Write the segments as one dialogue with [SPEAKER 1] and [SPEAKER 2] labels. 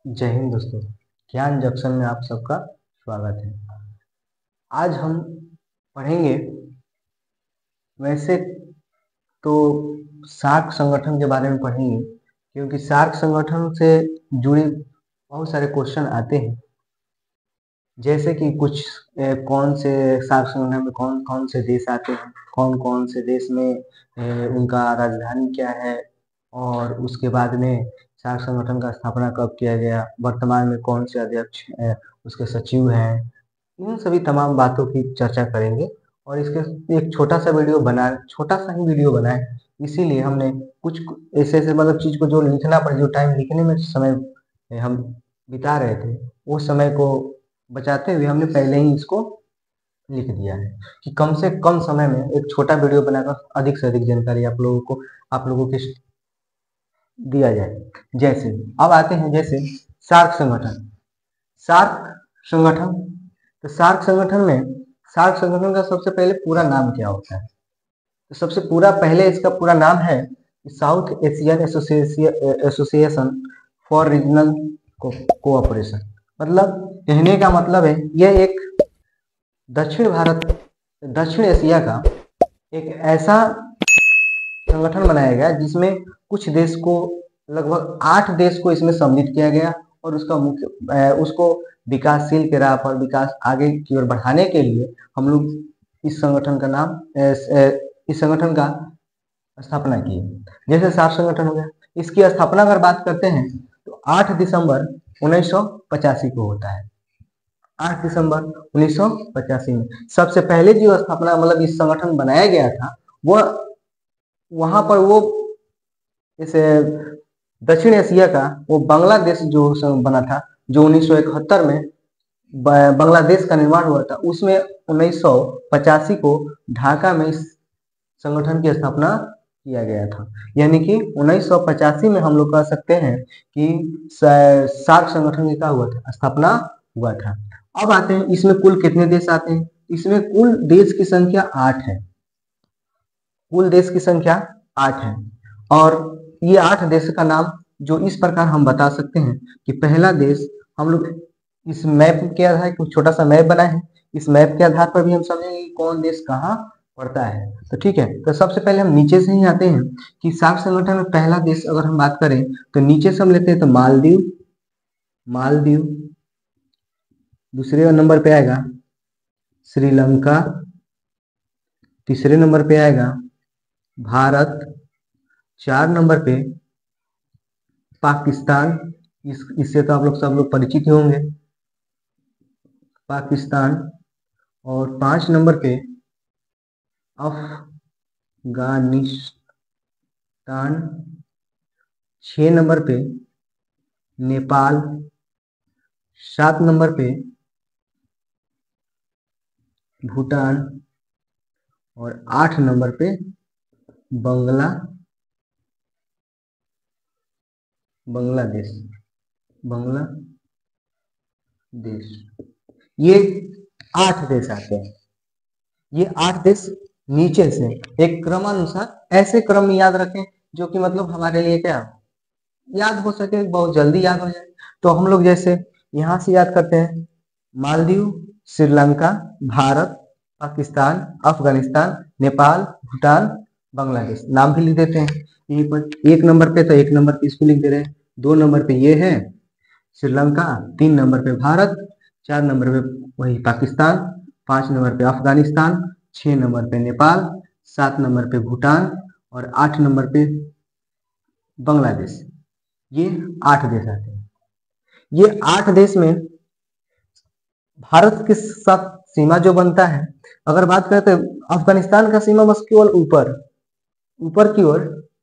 [SPEAKER 1] जय हिंद दोस्तों। ज्ञान जंक्शन में आप सबका स्वागत है। आज हम पढ़ेंगे वैसे तो सार्क संगठन के बारे में पढ़ेंगे, क्योंकि सार्क संगठन से जुड़े बहुत सारे क्वेश्चन आते हैं। जैसे कि कुछ कौन से सार्क संगठन में कौन कौन से देश आते हैं, कौन कौन से देश में उनका राजधानी क्या है, और उसके बाद में सार्क संगठन का स्थापना कब किया गया, वर्तमान में कौन से अध्यक्ष उसके सचिव हैं। इन सभी तमाम बातों की चर्चा करेंगे और इसके एक छोटा सा ही वीडियो बनाए। इसीलिए हमने कुछ ऐसे ऐसे मतलब चीज को जो लिखना पड़े, जो टाइम लिखने में समय हम बिता रहे थे, वो समय को बचाते हुए हमने पहले ही इसको लिख दिया है कि कम से कम समय में एक छोटा वीडियो बनाकर अधिक से अधिक जानकारी आप लोगों को दिया जाए। जैसे अब आते हैं जैसे सार्क संगठन। सार्क संगठन तो सार्क संगठन का सबसे पहले पूरा नाम क्या होता है? तो सबसे पूरा पहले इसका पूरा नाम है south Asian association for regional cooperation. मतलब कहने का मतलब है यह एक दक्षिण एशिया का एक ऐसा संगठन बनाया गया जिसमें कुछ देश को, लगभग 8 देश को इसमें सम्मिलित किया गया, और उसको विकासशील के राह पर विकास आगे की ओर बढ़ाने के लिए हम लोग इस संगठन का स्थापना की है। जैसे सार्क संगठन हो गया, इसकी स्थापना अगर बात करते हैं तो 8 दिसंबर 1985 को होता है। 8 दिसंबर 1985 में सबसे पहले जो स्थापना मतलब इस संगठन बनाया गया था, वो वहां पर वो जैसे दक्षिण एशिया का वो बांग्लादेश जो बना था, जो 1971 में बांग्लादेश का निर्माण हुआ था, उसमें 1985 को ढाका में इस संगठन की स्थापना किया गया था। यानी कि 1985 में हम लोग कह सकते हैं कि सार्क संगठन की क्या हुआ था, स्थापना हुआ था। अब आते हैं इसमें कुल कितने देश आते हैं। इसमें कुल देश की संख्या 8 है। कुल देश की संख्या 8 है, और ये 8 देश का नाम जो इस प्रकार हम बता सकते हैं कि पहला देश, हम लोग इस मैप के आधार पर छोटा सा मैप बनाए हैं, इस मैप के आधार पर भी हम समझेंगे कि कौन देश कहाँ पड़ता है। तो ठीक है, तो सबसे पहले हम नीचे से ही आते हैं कि सार्क संगठन में पहला देश अगर हम बात करें तो नीचे से हम लेते हैं तो मालदीव। दूसरे नंबर पे आएगा श्रीलंका। तीसरे नंबर पे आएगा भारत। 4 नंबर पे पाकिस्तान। इससे तो आप लोग सब लोग परिचित होंगे, पाकिस्तान। और 5 नंबर पे अफगानिस्तान। 6 नंबर पे नेपाल। 7 नंबर पे भूटान। और 8 नंबर पे बांग्लादेश। ये 8 देश आते हैं। ये 8 देश नीचे से एक क्रमानुसार ऐसे क्रम में याद रखें जो कि मतलब हमारे लिए क्या याद हो सके, बहुत जल्दी याद हो जाए। तो हम लोग जैसे यहाँ से याद करते हैं मालदीव, श्रीलंका, भारत, पाकिस्तान, अफगानिस्तान, नेपाल, भूटान, बांग्लादेश। नाम भी लिख देते हैं यहीं पर। 1 नंबर पे तो 1 नंबर पे इसको लिख दे रहे हैं। 2 नंबर पे ये है श्रीलंका। 3 नंबर पे भारत। 4 नंबर पे वही पाकिस्तान। 5 नंबर पे अफगानिस्तान। 6 नंबर पे नेपाल। 7 नंबर पे भूटान। और 8 नंबर पे बांग्लादेश। ये 8 देश आते हैं। ये 8 देश में भारत के साथ सीमा जो बनता है, अगर बात करें तो अफगानिस्तान का सीमा बस केवल ऊपर की ओर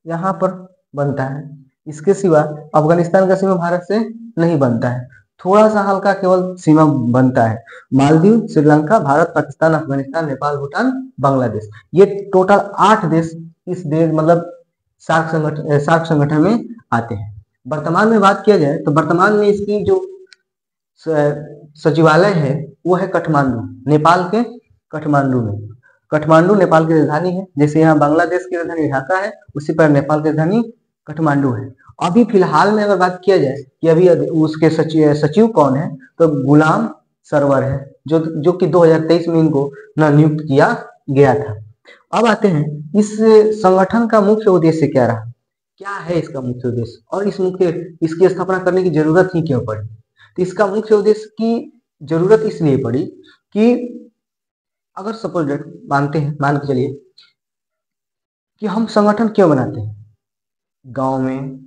[SPEAKER 1] यहाँ पर बनता है। इसके सिवा अफगानिस्तान का सीमा भारत से नहीं बनता है, थोड़ा सा हल्का केवल सीमा बनता है। मालदीव, श्रीलंका, भारत, पाकिस्तान, अफगानिस्तान, नेपाल, भूटान, बांग्लादेश, ये टोटल 8 देश इस देश मतलब सार्क संगठन में आते हैं। वर्तमान में बात किया जाए तो वर्तमान में इसकी जो सचिवालय है वो है काठमांडू, नेपाल के काठमांडू में। काठमांडू नेपाल की राजधानी है। जैसे यहाँ बांग्लादेश की राजधानी ढाका है, उसी पर नेपाल की राजधानी काठमांडू है। अभी फिलहाल में अगर बात किया जाए कि अभी उसके सचिव कौन है, तो गुलाम सरवर है, जो कि 2023 में इनको नियुक्त किया गया था। अब आते हैं इस संगठन का मुख्य उद्देश्य क्या रहा, क्या है इसका मुख्य उद्देश्य, और इसकी स्थापना करने की जरूरत ही क्यों पड़ी। तो इसका मुख्य उद्देश्य की जरूरत इसलिए पड़ी कि अगर सपोज मानते हैं, मान के चलिए कि हम संगठन क्यों बनाते हैं, गांव में,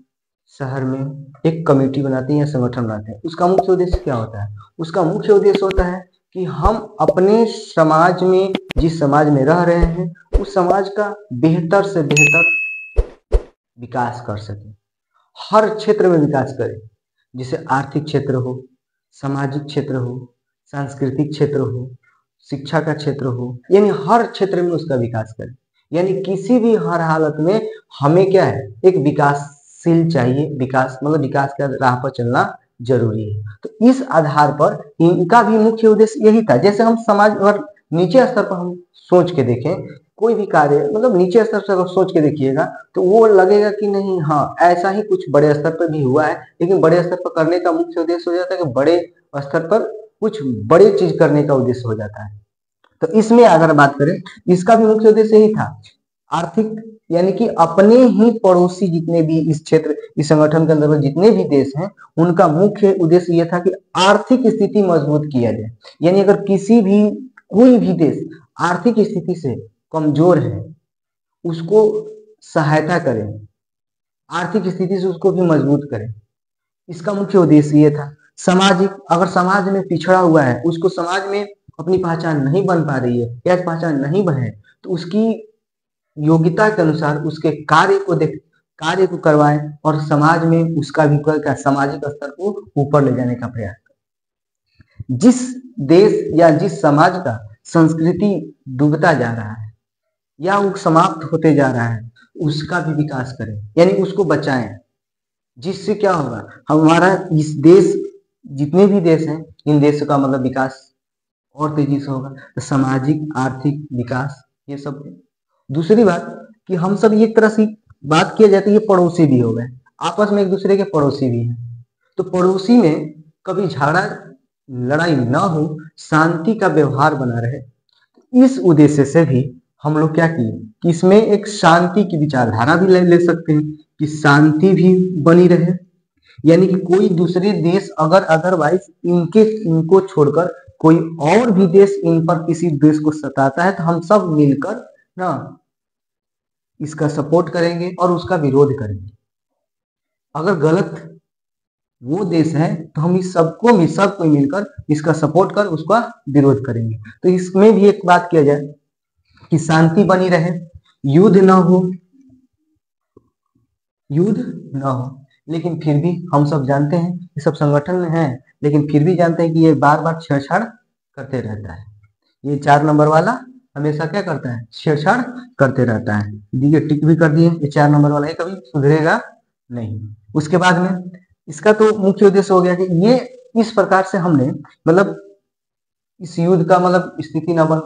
[SPEAKER 1] शहर में एक कमेटी बनाते हैं या संगठन बनाते हैं, उसका मुख्य उद्देश्य क्या होता है। उसका मुख्य उद्देश्य होता है कि हम अपने समाज में, जिस समाज में रह रहे हैं, उस समाज का बेहतर से बेहतर विकास कर सके, हर क्षेत्र में विकास करें, जैसे आर्थिक क्षेत्र हो, सामाजिक क्षेत्र हो, सांस्कृतिक क्षेत्र हो, शिक्षा का क्षेत्र हो, यानी हर क्षेत्र में उसका विकास करें। यानी किसी भी हर हालत में हमें क्या है, एक विकासशील चाहिए, विकास मतलब विकास के राह पर चलना जरूरी है। तो इस आधार पर इनका भी मुख्य उद्देश्य यही था। जैसे हम समाज और नीचे स्तर पर हम सोच के देखें, कोई भी कार्य मतलब नीचे स्तर से अगर सोच के देखिएगा तो वो लगेगा कि नहीं, हाँ ऐसा ही कुछ बड़े स्तर पर भी हुआ है, लेकिन बड़े स्तर पर करने का मुख्य उद्देश्य हो जाता है कि बड़े स्तर पर कुछ बड़े चीज करने का उद्देश्य हो जाता है। तो इसमें अगर बात करें, इसका भी मुख्य उद्देश्य यही था, आर्थिक, यानी कि अपने ही पड़ोसी जितने भी इस क्षेत्र, इस संगठन के अंदर जितने भी देश हैं, उनका मुख्य उद्देश्य यह था कि आर्थिक स्थिति मजबूत किया जाए। यानी अगर किसी भी कोई भी देश आर्थिक स्थिति से कमजोर है, उसको सहायता करें, आर्थिक स्थिति से उसको भी मजबूत करें, इसका मुख्य उद्देश्य ये था। सामाजिक, अगर समाज में पिछड़ा हुआ है, उसको समाज में अपनी पहचान नहीं बन पा रही है या पहचान नहीं बने, तो उसकी योग्यता के अनुसार उसके कार्य को करवाएं और समाज में उसका भी सामाजिक स्तर को ऊपर ले जाने का प्रयास करें। जिस देश या जिस समाज का संस्कृति डूबता जा रहा है या वो समाप्त होते जा रहा है, उसका भी विकास करें, यानी उसको बचाएं। जिससे क्या होगा, हमारा इस देश, जितने भी देश हैं, इन देशों का मतलब विकास और तेजी से होगा। तो सामाजिक आर्थिक विकास ये सब। दूसरी बात कि हम सब एक तरह से बात किया जाए तो ये पड़ोसी भी हो गए, आपस में एक दूसरे के पड़ोसी भी हैं। तो पड़ोसी में कभी झगड़ा लड़ाई ना हो, शांति का व्यवहार बना रहे, इस उद्देश्य से भी हम लोग क्या किए कि इसमें एक शांति की विचारधारा भी ले सकते हैं कि शांति भी बनी रहे। यानी कि कोई दूसरे देश अगर अदरवाइज इनको छोड़कर कोई और भी देश इन पर किसी देश को सताता है, तो हम सब मिलकर ना इसका सपोर्ट करेंगे और उसका विरोध करेंगे। अगर गलत वो देश है तो हम इस सबको मिलकर इसका सपोर्ट कर उसका विरोध करेंगे। तो इसमें भी एक बात किया जाए कि शांति बनी रहे, युद्ध ना हो, लेकिन फिर भी हम सब जानते हैं, ये सब संगठन में है, लेकिन फिर भी जानते हैं कि ये बार बार छेड़छाड़ करते रहता है। ये 4 नंबर वाला हमेशा क्या करता है, छेड़छाड़ करते रहता है। देखिए टिक भी कर दिए, ये 4 नंबर वाला, ये कभी सुधरेगा नहीं। उसके बाद में इसका तो मुख्य उद्देश्य हो गया कि ये इस प्रकार से हमने मतलब इस युद्ध का मतलब स्थिति न बन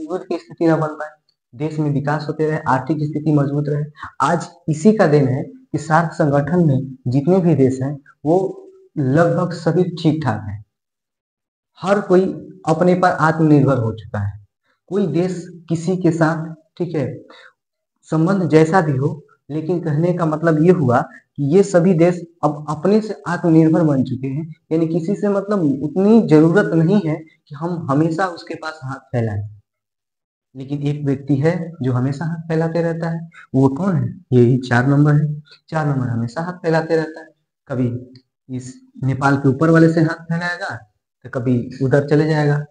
[SPEAKER 1] युद्ध की स्थिति न बन पाए, देश में विकास होते रहे, आर्थिक स्थिति मजबूत रहे। आज इसी का दिन है कि सार्क संगठन में जितने भी देश हैं वो लगभग सभी ठीक ठाक हैं, हर कोई अपने पर आत्मनिर्भर हो चुका है। कोई देश किसी के साथ, ठीक है, संबंध जैसा भी हो, लेकिन कहने का मतलब ये हुआ कि ये सभी देश अब अपने से आत्मनिर्भर बन चुके हैं। यानी किसी से मतलब उतनी जरूरत नहीं है कि हम हमेशा उसके पास हाथ फैलाएं, लेकिन एक व्यक्ति है जो हमेशा हाथ फैलाते रहता है। वो कौन है, यही 4 नंबर है। 4 नंबर हमेशा हाथ फैलाते रहता है, कभी इस नेपाल के ऊपर वाले से हाथ फैलाएगा तो कभी उधर चले जाएगा।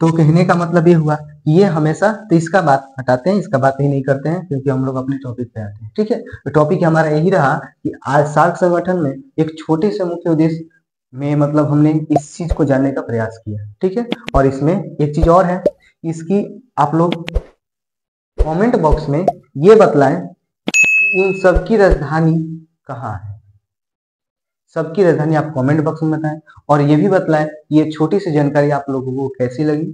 [SPEAKER 1] तो कहने का मतलब ये हुआ कि ये हमेशा, तो इसका बात हटाते हैं, इसका बात ही नहीं करते हैं, क्योंकि हम लोग अपने टॉपिक पे आते हैं। ठीक है, तो टॉपिक हमारा यही रहा कि आज सार्क संगठन में एक छोटे से मुख्य उद्देश्य में मतलब हमने इस चीज को जानने का प्रयास किया। ठीक है, और इसमें एक चीज और है, इसकी आप लोग कमेंट बॉक्स में ये बतलाएं इन सबकी राजधानी कहाँ है। सबकी राजधानी आप कमेंट बॉक्स में बताएं, और ये भी बतलाएं ये छोटी सी जानकारी आप लोगों को कैसी लगी।